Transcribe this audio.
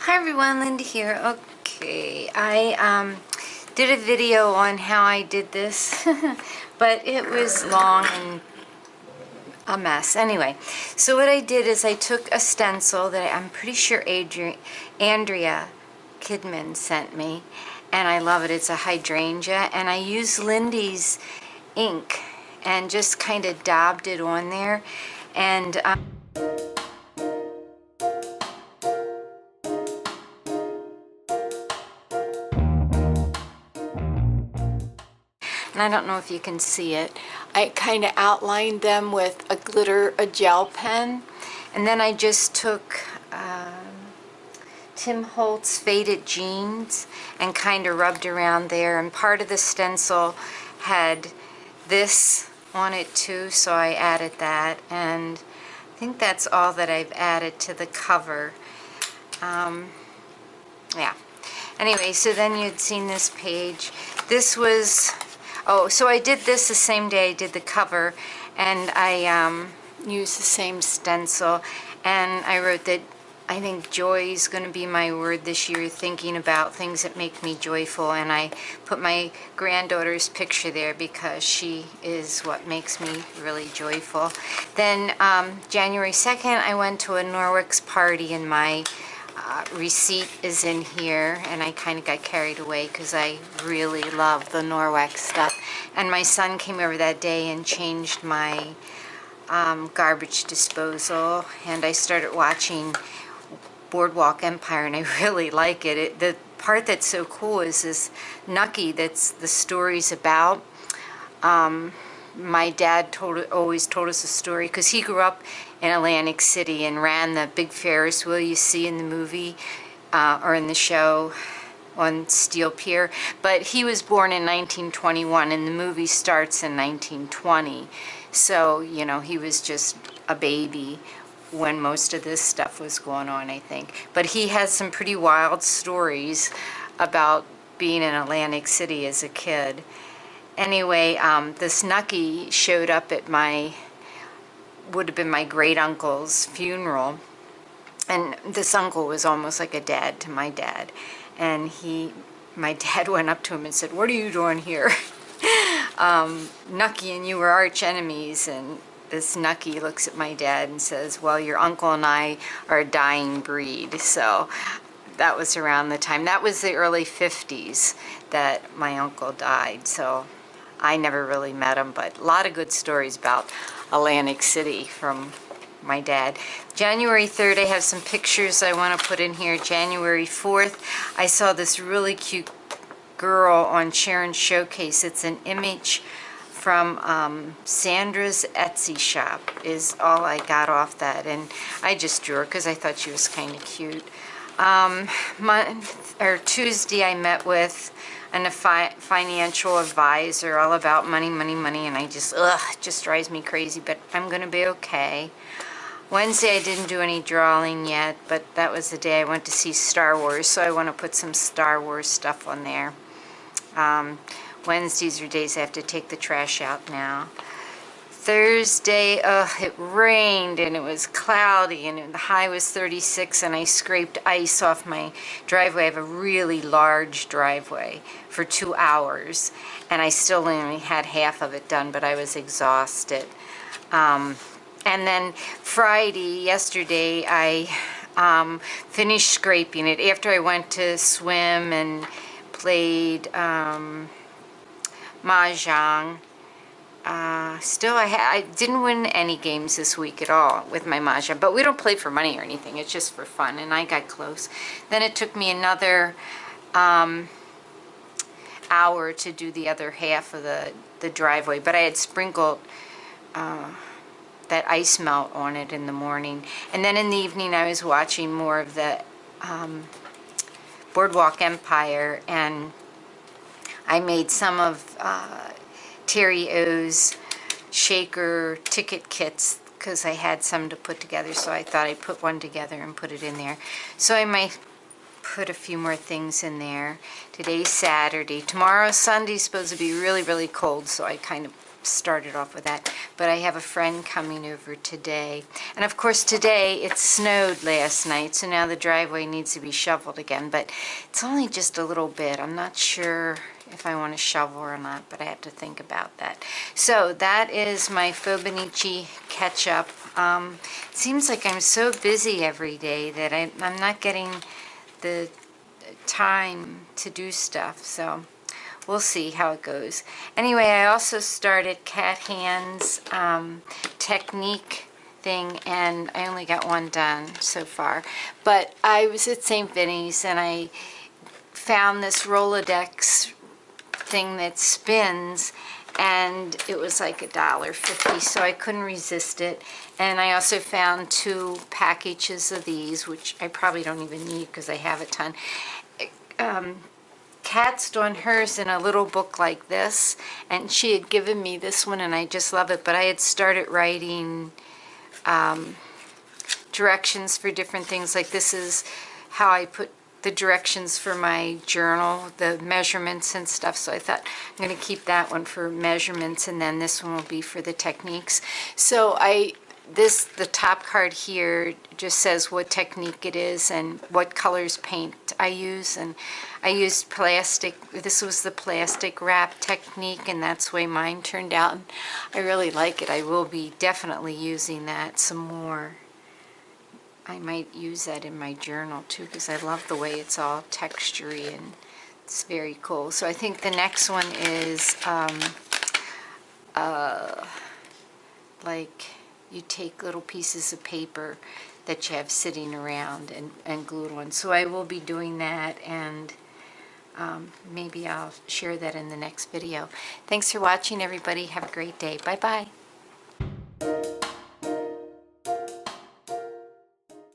Hi everyone, Linda here. Okay, I did a video on how I did this, but it was long and a mess. Anyway, so what I did is I took a stencil that I'm pretty sure Andrea Kidman sent me, and I love it. It's a hydrangea, and I used Lindy's ink and just kind of dabbed it on there, and I don't know if you can see it. I kind of outlined them with a gel pen, and then I just took Tim Holtz Faded Jeans and kind of rubbed around there, and part of the stencil had this on it too, so I added that, and I think that's all that I've added to the cover. Yeah. Anyway, so then you'd seen this page. This was, oh, so I did this the same day I did the cover, and I used the same stencil, and I wrote that I think joy is going to be my word this year, thinking about things that make me joyful, and I put my granddaughter's picture there because she is what makes me really joyful. Then January 2nd, I went to a Norwex party, and my receipt is in here, and I kind of got carried away because I really love the Norwex stuff. And my son came over that day and changed my garbage disposal, and I started watching Boardwalk Empire, and I really like it. The part that's so cool is this Nucky that's the story's about. My dad always told us a story because he grew up in Atlantic City and ran the big Ferris wheel you see in the movie or in the show on Steel Pier. But he was born in 1921, and the movie starts in 1920. So, you know, he was just a baby when most of this stuff was going on, I think. But he has some pretty wild stories about being in Atlantic City as a kid. Anyway, this Nucky showed up at would have been my great uncle's funeral, and this uncle was almost like a dad to my dad, and my dad went up to him and said, "What are you doing here?" Nucky and you were arch enemies, and this Nucky looks at my dad and says, "Well, your uncle and I are a dying breed." So that was around the time. That was the early 50s that my uncle died, so I never really met him, but a lot of good stories about Atlantic City from my dad. January 3rd, I have some pictures I want to put in here. January 4th, I saw this really cute girl on Sharon's Showcase. It's an image from Sandra's Etsy shop is all I got off that, and I just drew her because I thought she was kind of cute. Tuesday, I met with a financial advisor all about money, and I just, it just drives me crazy, but I'm going to be okay. Wednesday, I didn't do any drawing yet, but that was the day I went to see Star Wars, so I want to put some Star Wars stuff on there. Wednesdays are days I have to take the trash out now. Thursday, it rained and it was cloudy and the high was 36, and I scraped ice off my driveway. I have a really large driveway for 2 hours, and I still only had half of it done, but I was exhausted. And then Friday, yesterday, I finished scraping it after I went to swim and played Mahjong. I didn't win any games this week at all with my Mahjong, but we don't play for money or anything. It's just for fun, and I got close. Then it took me another hour to do the other half of the driveway, but I had sprinkled that ice melt on it in the morning. And then in the evening, I was watching more of the Boardwalk Empire, and I made some of Terry O's shaker ticket kits because I had some to put together, so I thought I'd put one together and put it in there. So I might put a few more things in there. Today's Saturday. Tomorrow, Sunday's supposed to be really, really cold, so I kind of started off with that. But I have a friend coming over today. And of course today it snowed last night, so now the driveway needs to be shoveled again. But it's only just a little bit. I'm not sure if I want to shovel or not, but I have to think about that. So that is my Fauxbonichi ketchup. It seems like I'm so busy every day that I'm not getting the time to do stuff, so we'll see how it goes. Anyway, I also started Cat Hand's technique thing, and I only got one done so far. But I was at St. Vinny's and I found this Rolodex thing that spins, and it was like $1.50, so I couldn't resist it. And I also found 2 packages of these, which I probably don't even need because I have a ton. Kat's done hers in a little book like this, and she had given me this one, and I just love it. But I had started writing directions for different things. Like this is how I put the directions for my journal, the measurements and stuff. So I thought I'm going to keep that one for measurements, and then this one will be for the techniques. So the top card here just says what technique it is and what colors paint I use. And I used plastic. This was the plastic wrap technique, and that's the way mine turned out. And I really like it. I will be definitely using that some more. I might use that in my journal too, because I love the way it's all textury and it's very cool. So I think the next one is like you take little pieces of paper that you have sitting around and glue it on. So I will be doing that, and maybe I'll share that in the next video. Thanks for watching, everybody. Have a great day. Bye-bye.